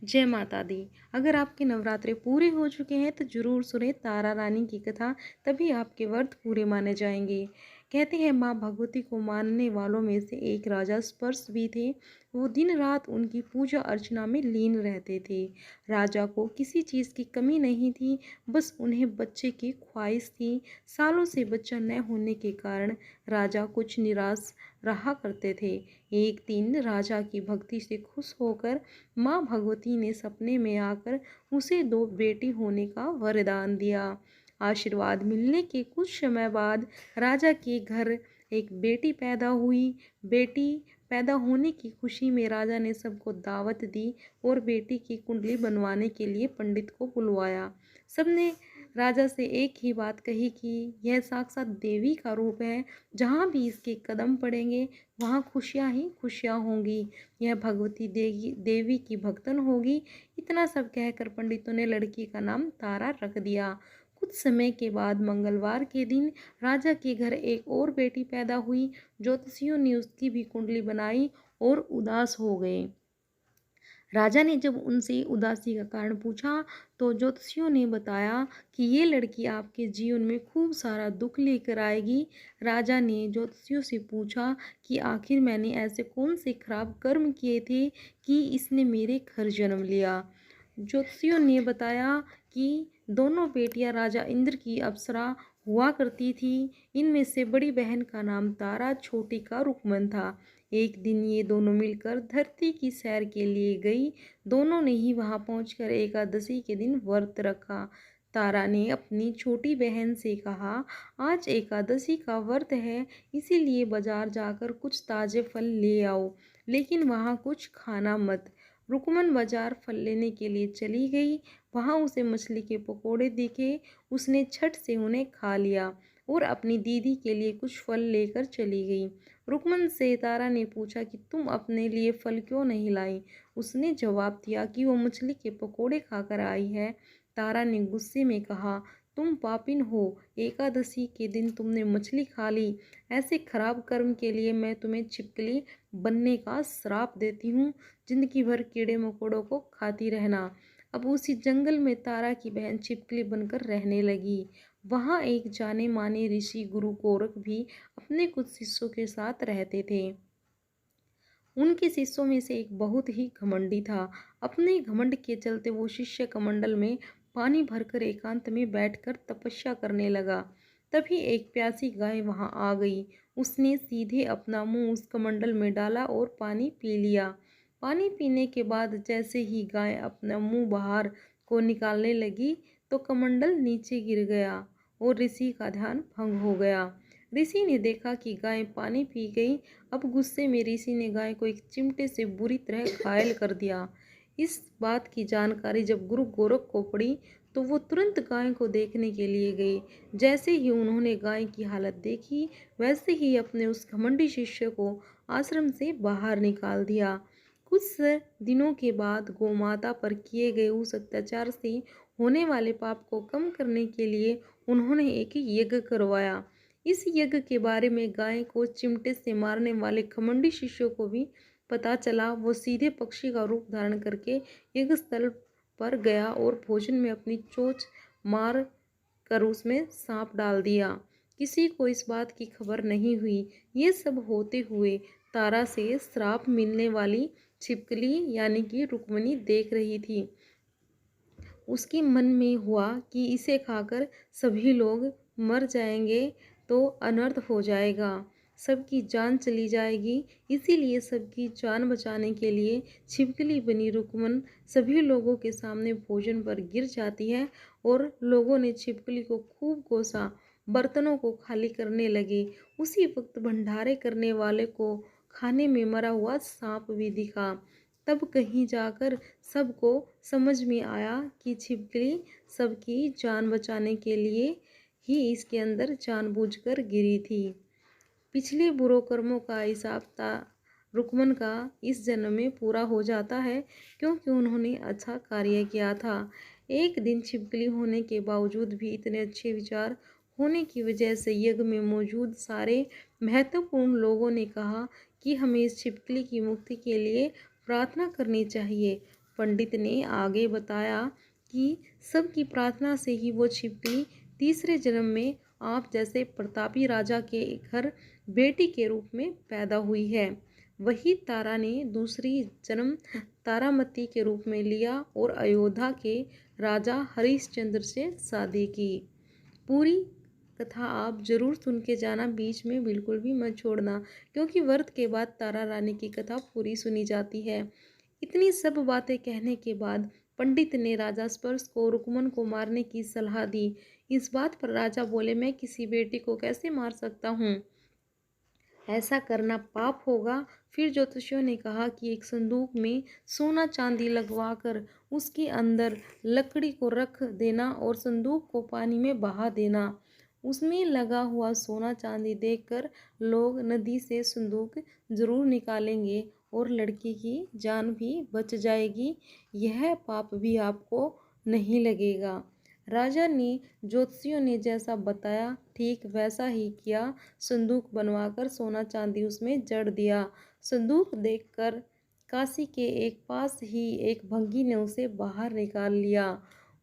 जय माता दी। अगर आपके नवरात्रे पूरे हो चुके हैं तो ज़रूर सुने तारा रानी की कथा, तभी आपके व्रत पूरे माने जाएंगे। कहते हैं माँ भगवती को मानने वालों में से एक राजा स्पर्श भी थे। वो दिन रात उनकी पूजा अर्चना में लीन रहते थे। राजा को किसी चीज़ की कमी नहीं थी, बस उन्हें बच्चे की ख्वाहिश थी। सालों से बच्चा न होने के कारण राजा कुछ निराश रहा करते थे। एक दिन राजा की भक्ति से खुश होकर माँ भगवती ने सपने में आकर उसे दो बेटी होने का वरदान दिया। आशीर्वाद मिलने के कुछ समय बाद राजा के घर एक बेटी पैदा हुई। बेटी पैदा होने की खुशी में राजा ने सबको दावत दी और बेटी की कुंडली बनवाने के लिए पंडित को बुलवाया। सबने राजा से एक ही बात कही कि यह साक्षात देवी का रूप है, जहाँ भी इसके कदम पड़ेंगे वहाँ खुशियाँ ही खुशियाँ होंगी। यह भगवती देवी देवी की भक्तन होगी। इतना सब कहकर पंडितों ने लड़की का नाम तारा रख दिया। कुछ समय के बाद मंगलवार के दिन राजा के घर एक और बेटी पैदा हुई। ज्योतिषियों ने उसकी भी कुंडली बनाई और उदास हो गए। राजा ने जब उनसे उदासी का कारण पूछा तो ज्योतिषियों ने बताया कि ये लड़की आपके जीवन में खूब सारा दुख लेकर आएगी। राजा ने ज्योतिषियों से पूछा कि आखिर मैंने ऐसे कौन से खराब कर्म किए थे कि इसने मेरे घर जन्म लिया। ज्योतिषियों ने बताया कि दोनों बेटियां राजा इंद्र की अप्सरा हुआ करती थी। इनमें से बड़ी बहन का नाम तारा, छोटी का रुकमन था। एक दिन ये दोनों मिलकर धरती की सैर के लिए गई। दोनों ने ही वहां पहुंचकर एकादशी के दिन व्रत रखा। तारा ने अपनी छोटी बहन से कहा, आज एकादशी का व्रत है, इसीलिए बाजार जाकर कुछ ताजे फल ले आओ, लेकिन वहां कुछ खाना मत। रुकमन बाजार फल लेने के लिए चली गई। वहां उसे मछली के पकोड़े दिखे। उसने झट से उन्हें खा लिया और अपनी दीदी के लिए कुछ फल लेकर चली गई। रुकमन से तारा ने पूछा कि तुम अपने लिए फल क्यों नहीं लाई। उसने जवाब दिया कि वो मछली के पकोड़े खाकर आई है। तारा ने गुस्से में कहा, तुम पापिन हो, एकादशी के दिन तुमने मछली खा ली। ऐसे खराब कर्म के लिए मैं तुम्हें छिपकली बनने का श्राप देती हूँ। जिंदगी भर कीड़े मकोड़ों को खाती रहना। अब उसी जंगल में तारा की बहन छिपकली बनकर रहने लगी। वहाँ एक जाने माने ऋषि गुरु गोरख भी अपने कुछ शिष्यों के साथ रहते थे। उनके शिष्यों में से एक बहुत ही घमंडी था। अपने घमंड के चलते वो शिष्य कमंडल में पानी भरकर एकांत में बैठकर तपस्या करने लगा। तभी एक प्यासी गाय वहां आ गई। उसने सीधे अपना मुंह उस कमंडल में डाला और पानी पी लिया। पानी पीने के बाद जैसे ही गाय अपना मुंह बाहर को निकालने लगी तो कमंडल नीचे गिर गया और ऋषि का ध्यान भंग हो गया। ऋषि ने देखा कि गाय पानी पी गई। अब गुस्से में ऋषि ने गाय को एक चिमटे से बुरी तरह घायल कर दिया। इस बात की जानकारी जब गुरु गोरख को पड़ी तो वो तुरंत गाय को देखने के लिए गए। जैसे ही उन्होंने गाय की हालत देखी, वैसे ही अपने उस घमंडी शिष्य को आश्रम से बाहर निकाल दिया। कुछ दिनों के बाद गौमाता पर किए गए उस अत्याचार से होने वाले पाप को कम करने के लिए उन्होंने एक यज्ञ करवाया। इस यज्ञ के बारे में गाय को चिमटे से मारने वाले घमंडी शिष्यों को भी पता चला। वो सीधे पक्षी का रूप धारण करके यज्ञ स्थल पर गया और भोजन में अपनी चोंच मार कर उसमें सांप डाल दिया। किसी को इस बात की खबर नहीं हुई। ये सब होते हुए तारा से श्राप मिलने वाली छिपकली यानी कि रुक्मिणी देख रही थी। उसके मन में हुआ कि इसे खाकर सभी लोग मर जाएंगे तो अनर्थ हो जाएगा, सबकी जान चली जाएगी। इसीलिए सबकी जान बचाने के लिए छिपकली बनी रुकमन सभी लोगों के सामने भोजन पर गिर जाती है और लोगों ने छिपकली को खूब कोसा। बर्तनों को खाली करने लगे। उसी वक्त भंडारे करने वाले को खाने में मरा हुआ सांप भी दिखा। तब कहीं जाकर सबको समझ में आया कि छिपकली सबकी जान बचाने के लिए ही इसके अंदर जानबूझकर गिरी थी। पिछले बुरे कर्मों का हिसाब रुकमन का इस जन्म में पूरा हो जाता है, क्योंकि उन्होंने अच्छा कार्य किया था। एक दिन छिपकली होने के बावजूद भी इतने अच्छे विचार होने की वजह से यज्ञ में मौजूद सारे महत्वपूर्ण लोगों ने कहा कि हमें इस छिपकली की मुक्ति के लिए प्रार्थना करनी चाहिए। पंडित ने आगे बताया कि सबकी प्रार्थना से ही वो छिपकली तीसरे जन्म में आप जैसे प्रतापी राजा के घर बेटी के रूप में पैदा हुई है। वही तारा ने दूसरी जन्म तारामती के रूप में लिया और अयोध्या के राजा हरिश्चंद्र से शादी की। पूरी कथा आप जरूर सुन के जाना, बीच में बिल्कुल भी मत छोड़ना, क्योंकि व्रत के बाद तारा रानी की कथा पूरी सुनी जाती है। इतनी सब बातें कहने के बाद पंडित ने राजा स्पर्श को रुक्मन को मारने की सलाह दी। इस बात पर राजा बोले, मैं किसी बेटी को कैसे मार सकता हूँ, ऐसा करना पाप होगा। फिर ज्योतिषियों ने कहा कि एक संदूक में सोना चांदी लगवाकर उसके अंदर लकड़ी को रख देना और संदूक को पानी में बहा देना। उसमें लगा हुआ सोना चांदी देखकर लोग नदी से संदूक जरूर निकालेंगे और लड़की की जान भी बच जाएगी। यह पाप भी आपको नहीं लगेगा। राजा ने ज्योतिषियों ने जैसा बताया ठीक वैसा ही किया। संदूक बनवाकर सोना चांदी उसमें जड़ दिया। संदूक देखकर काशी के एक पास ही एक भंगी ने उसे बाहर निकाल लिया।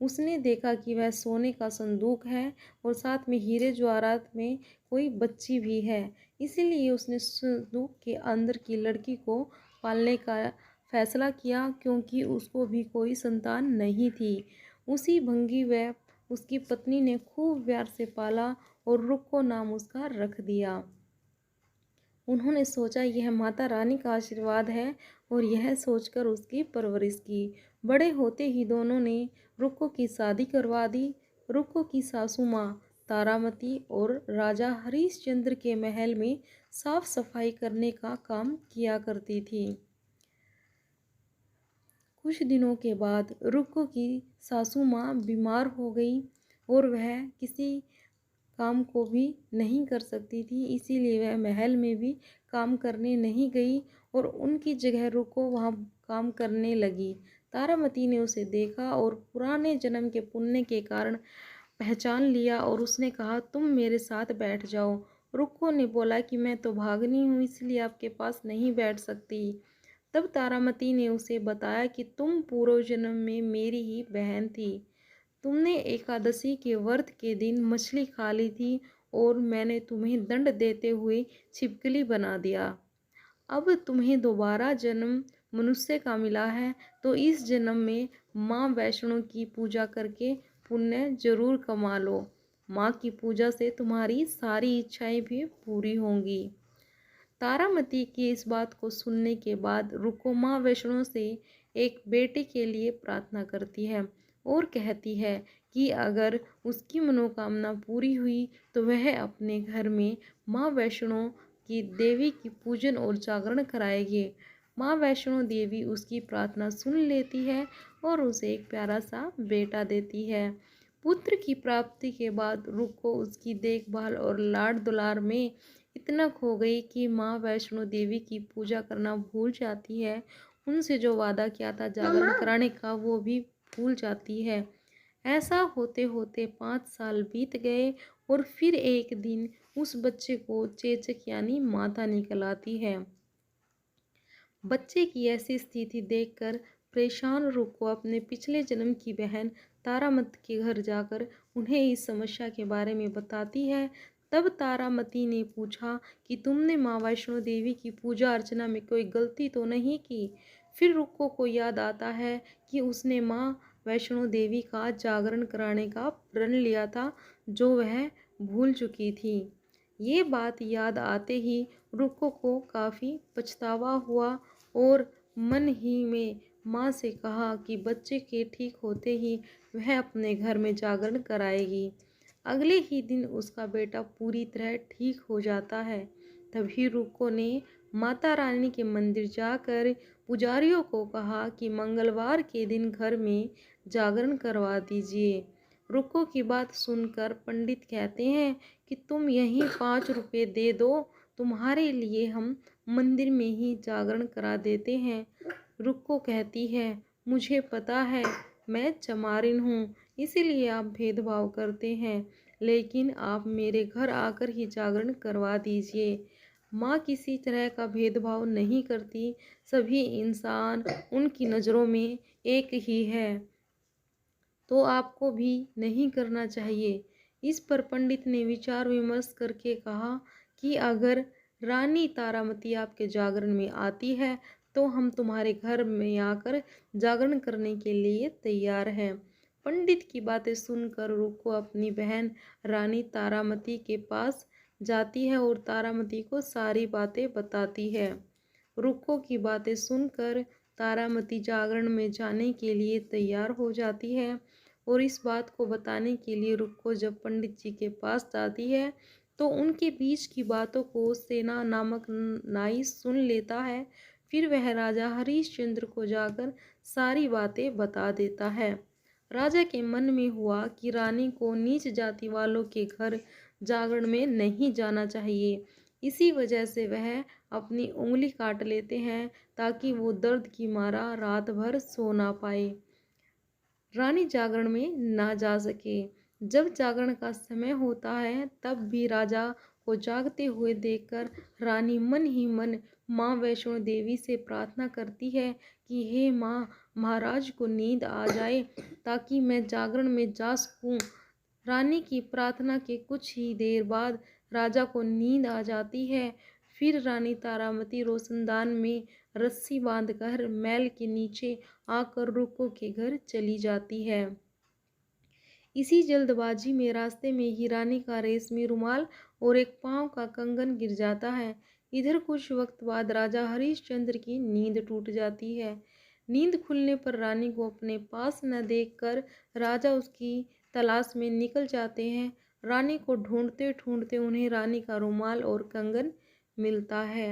उसने देखा कि वह सोने का संदूक है और साथ में हीरे जवाहरात में कोई बच्ची भी है। इसीलिए उसने संदूक के अंदर की लड़की को पालने का फैसला किया, क्योंकि उसको भी कोई संतान नहीं थी। उसी भंगी व उसकी पत्नी ने खूब प्यार से पाला और रुक्को नाम उसका रख दिया। उन्होंने सोचा यह माता रानी का आशीर्वाद है और यह सोचकर उसकी परवरिश की। बड़े होते ही दोनों ने रुक्को की शादी करवा दी। रुक्को की सासू माँ तारामती और राजा हरिश्चंद्र के महल में साफ सफाई करने का काम किया करती थी। कुछ दिनों के बाद रुक्को की सासू माँ बीमार हो गई और वह किसी काम को भी नहीं कर सकती थी, इसीलिए वह महल में भी काम करने नहीं गई और उनकी जगह रुक्को वहाँ काम करने लगी। तारामती ने उसे देखा और पुराने जन्म के पुण्य के कारण पहचान लिया और उसने कहा, तुम मेरे साथ बैठ जाओ। रुक्को ने बोला कि मैं तो भागनी हूँ, इसलिए आपके पास नहीं बैठ सकती। तब तारामती ने उसे बताया कि तुम पूर्व जन्म में मेरी ही बहन थी। तुमने एकादशी के व्रत के दिन मछली खा ली थी और मैंने तुम्हें दंड देते हुए छिपकली बना दिया। अब तुम्हें दोबारा जन्म मनुष्य का मिला है, तो इस जन्म में माँ वैष्णो की पूजा करके पुण्य जरूर कमा लो। माँ की पूजा से तुम्हारी सारी इच्छाएं भी पूरी होंगी। तारामती की इस बात को सुनने के बाद रुक्को माँ वैष्णो से एक बेटे के लिए प्रार्थना करती है और कहती है कि अगर उसकी मनोकामना पूरी हुई तो वह अपने घर में माँ वैष्णो की देवी की पूजन और जागरण कराएगी। माँ वैष्णो देवी उसकी प्रार्थना सुन लेती है और उसे एक प्यारा सा बेटा देती है। पुत्र की प्राप्ति के बाद रुक्को उसकी देखभाल और लाड दुलार में इतना खो गई कि माँ वैष्णो देवी की पूजा करना भूल जाती है। उनसे जो वादा किया था जागरण कराने का वो भी भूल जाती है। ऐसा होते होते 5 साल बीत गए और फिर एक दिन उस बच्चे को चेचक यानी माता निकल आती है। बच्चे की ऐसी स्थिति देखकर परेशान रुक्को अपने पिछले जन्म की बहन तारामती के घर जाकर उन्हें इस समस्या के बारे में बताती है। तब तारामती ने पूछा कि तुमने माँ वैष्णो देवी की पूजा अर्चना में कोई गलती तो नहीं की। फिर रुक्को को याद आता है कि उसने माँ वैष्णो देवी का जागरण कराने का प्रण लिया था, जो वह भूल चुकी थी। ये बात याद आते ही रुक्को को काफ़ी पछतावा हुआ और मन ही में माँ से कहा कि बच्चे के ठीक होते ही वह अपने घर में जागरण कराएगी। अगले ही दिन उसका बेटा पूरी तरह ठीक हो जाता है। तभी रुक्को ने माता रानी के मंदिर जाकर पुजारियों को कहा कि मंगलवार के दिन घर में जागरण करवा दीजिए। रुक्को की बात सुनकर पंडित कहते हैं कि तुम यहीं 5 रुपये दे दो, तुम्हारे लिए हम मंदिर में ही जागरण करा देते हैं। रुक्को कहती है, मुझे पता है मैं चमारिन हूँ, इसीलिए आप भेदभाव करते हैं, लेकिन आप मेरे घर आकर ही जागरण करवा दीजिए। माँ किसी तरह का भेदभाव नहीं करती, सभी इंसान उनकी नज़रों में एक ही है, तो आपको भी नहीं करना चाहिए। इस पर पंडित ने विचार विमर्श करके कहा कि अगर रानी तारामती आपके जागरण में आती है तो हम तुम्हारे घर में आकर जागरण करने के लिए तैयार हैं। पंडित की बातें सुनकर रुको अपनी बहन रानी तारामती के पास जाती है और तारामती को सारी बातें बताती है। रुको की बातें सुनकर तारामती जागरण में जाने के लिए तैयार हो जाती है और इस बात को बताने के लिए रुको जब पंडित जी के पास जाती है तो उनके बीच की बातों को सेना नामक नाई सुन लेता है। फिर वह राजा हरिश्चंद्र को जाकर सारी बातें बता देता है। राजा के मन में हुआ कि रानी को नीच जाति वालों के घर जागरण में नहीं जाना चाहिए। इसी वजह से वह अपनी उंगली काट लेते हैं ताकि वो दर्द की मारा रात भर सो ना पाए, रानी जागरण में ना जा सके। जब जागरण का समय होता है तब भी राजा को जागते हुए देखकर रानी मन ही मन माँ वैष्णो देवी से प्रार्थना करती है कि हे माँ, महाराज को नींद आ जाए ताकि मैं जागरण में जा सकूं। रानी की प्रार्थना के कुछ ही देर बाद राजा को नींद आ जाती है। फिर रानी तारामती रोशनदान में रस्सी बांधकर महल के नीचे आकर रुको के घर चली जाती है। इसी जल्दबाजी में रास्ते में ही रानी का रेशमी रुमाल और एक पाँव का कंगन गिर जाता है। इधर कुछ वक्त बाद राजा हरिश्चंद्र की नींद टूट जाती है। नींद खुलने पर रानी को अपने पास न देखकर राजा उसकी तलाश में निकल जाते हैं। रानी को ढूंढते ढूंढते उन्हें रानी का रुमाल और कंगन मिलता है।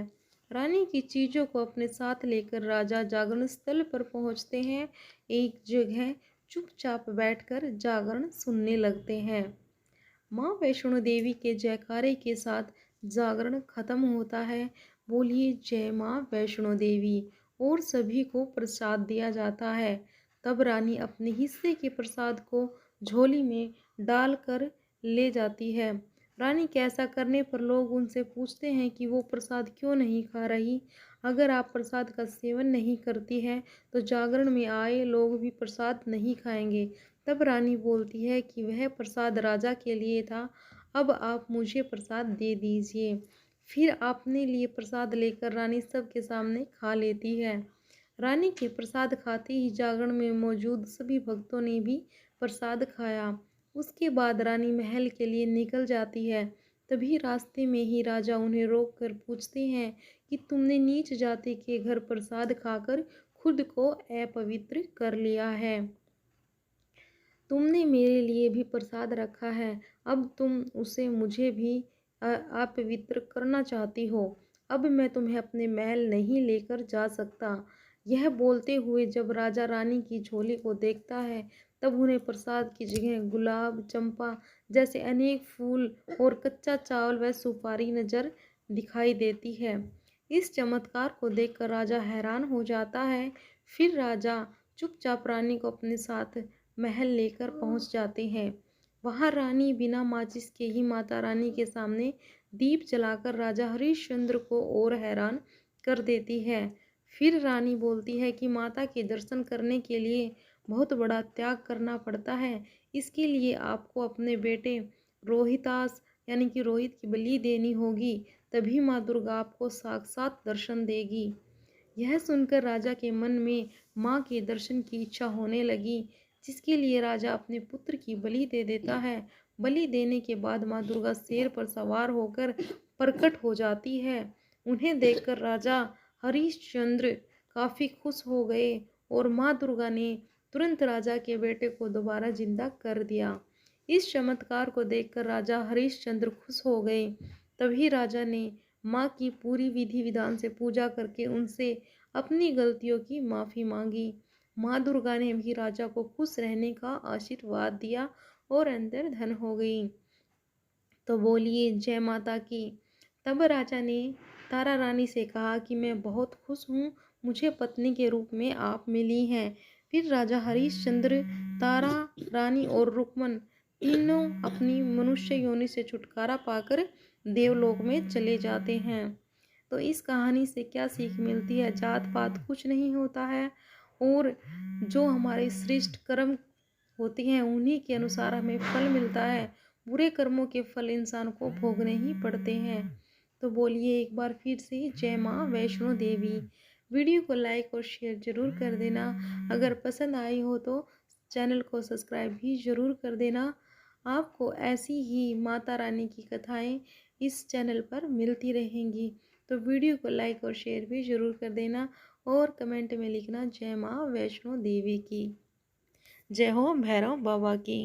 रानी की चीज़ों को अपने साथ लेकर राजा जागरण स्थल पर पहुंचते हैं। एक जगह चुपचाप बैठकर जागरण सुनने लगते हैं। माँ वैष्णो देवी के जयकारे के साथ जागरण खत्म होता है। बोलिए जय माँ वैष्णो देवी, और सभी को प्रसाद दिया जाता है। तब रानी अपने हिस्से के प्रसाद को झोली में डालकर ले जाती है। रानी के ऐसा करने पर लोग उनसे पूछते हैं कि वो प्रसाद क्यों नहीं खा रही। अगर आप प्रसाद का सेवन नहीं करती हैं तो जागरण में आए लोग भी प्रसाद नहीं खाएंगे। तब रानी बोलती है कि वह प्रसाद राजा के लिए था, अब आप मुझे प्रसाद दे दीजिए। फिर अपने लिए प्रसाद लेकर रानी सबके सामने खा लेती है। रानी के प्रसाद खाते ही जागरण में मौजूद सभी भक्तों ने भी प्रसाद खाया। उसके बाद रानी महल के लिए निकल जाती है। तभी रास्ते में ही राजा उन्हें रोक कर पूछते हैं कि तुमने नीच जाति के घर प्रसाद खाकर खुद को अपवित्र कर लिया है। तुमने मेरे लिए भी प्रसाद रखा है, अब तुम उसे मुझे भी अपवित्र करना चाहती हो। अब मैं तुम्हें अपने महल नहीं लेकर जा सकता। यह बोलते हुए जब राजा रानी की झोली को देखता है तब उन्हें प्रसाद की जगह गुलाब, चंपा जैसे अनेक फूल और कच्चा चावल व सुपारी नजर दिखाई देती है। इस चमत्कार को देखकर राजा हैरान हो जाता है। फिर राजा चुपचाप रानी को अपने साथ महल लेकर पहुंच जाते हैं। वहां रानी बिना माचिस के ही माता रानी के सामने दीप जलाकर राजा हरिश्चंद्र को और हैरान कर देती है। फिर रानी बोलती है कि माता के दर्शन करने के लिए बहुत बड़ा त्याग करना पड़ता है। इसके लिए आपको अपने बेटे रोहितास यानी कि रोहित की बलि देनी होगी, तभी माँ दुर्गा आपको साक्षात दर्शन देगी। यह सुनकर राजा के मन में माँ के दर्शन की इच्छा होने लगी, जिसके लिए राजा अपने पुत्र की बलि दे देता है। बलि देने के बाद माँ दुर्गा शेर पर सवार होकर प्रकट हो जाती है। उन्हें देखकर राजा हरिश्चंद्र काफ़ी खुश हो गए और माँ दुर्गा ने तुरंत राजा के बेटे को दोबारा जिंदा कर दिया। इस चमत्कार को देखकर राजा हरिश्चंद्र खुश हो गए। तभी राजा ने माँ की पूरी विधि विधान से पूजा करके उनसे अपनी गलतियों की माफ़ी मांगी। माँ दुर्गा ने भी राजा को खुश रहने का आशीर्वाद दिया और अंतर धन हो गई। तो बोलिए जय माता की। तब राजा ने तारा रानी से कहा कि मैं बहुत खुश हूँ, मुझे पत्नी के रूप में आप मिली हैं। फिर राजा हरिश्चंद्र, तारा रानी और रुक्मन तीनों अपनी मनुष्य योनि से छुटकारा पाकर देवलोक में चले जाते हैं। तो इस कहानी से क्या सीख मिलती है? जात पात कुछ नहीं होता है, और जो हमारे श्रेष्ठ कर्म होते हैं उन्हीं के अनुसार हमें फल मिलता है। बुरे कर्मों के फल इंसान को भोगने ही पड़ते हैं। तो बोलिए एक बार फिर से जय माँ वैष्णो देवी। वीडियो को लाइक और शेयर ज़रूर कर देना। अगर पसंद आई हो तो चैनल को सब्सक्राइब भी ज़रूर कर देना। आपको ऐसी ही माता रानी की कथाएं इस चैनल पर मिलती रहेंगी। तो वीडियो को लाइक और शेयर भी ज़रूर कर देना, और कमेंट में लिखना जय माँ वैष्णो देवी की। जय हो भैरव बाबा की।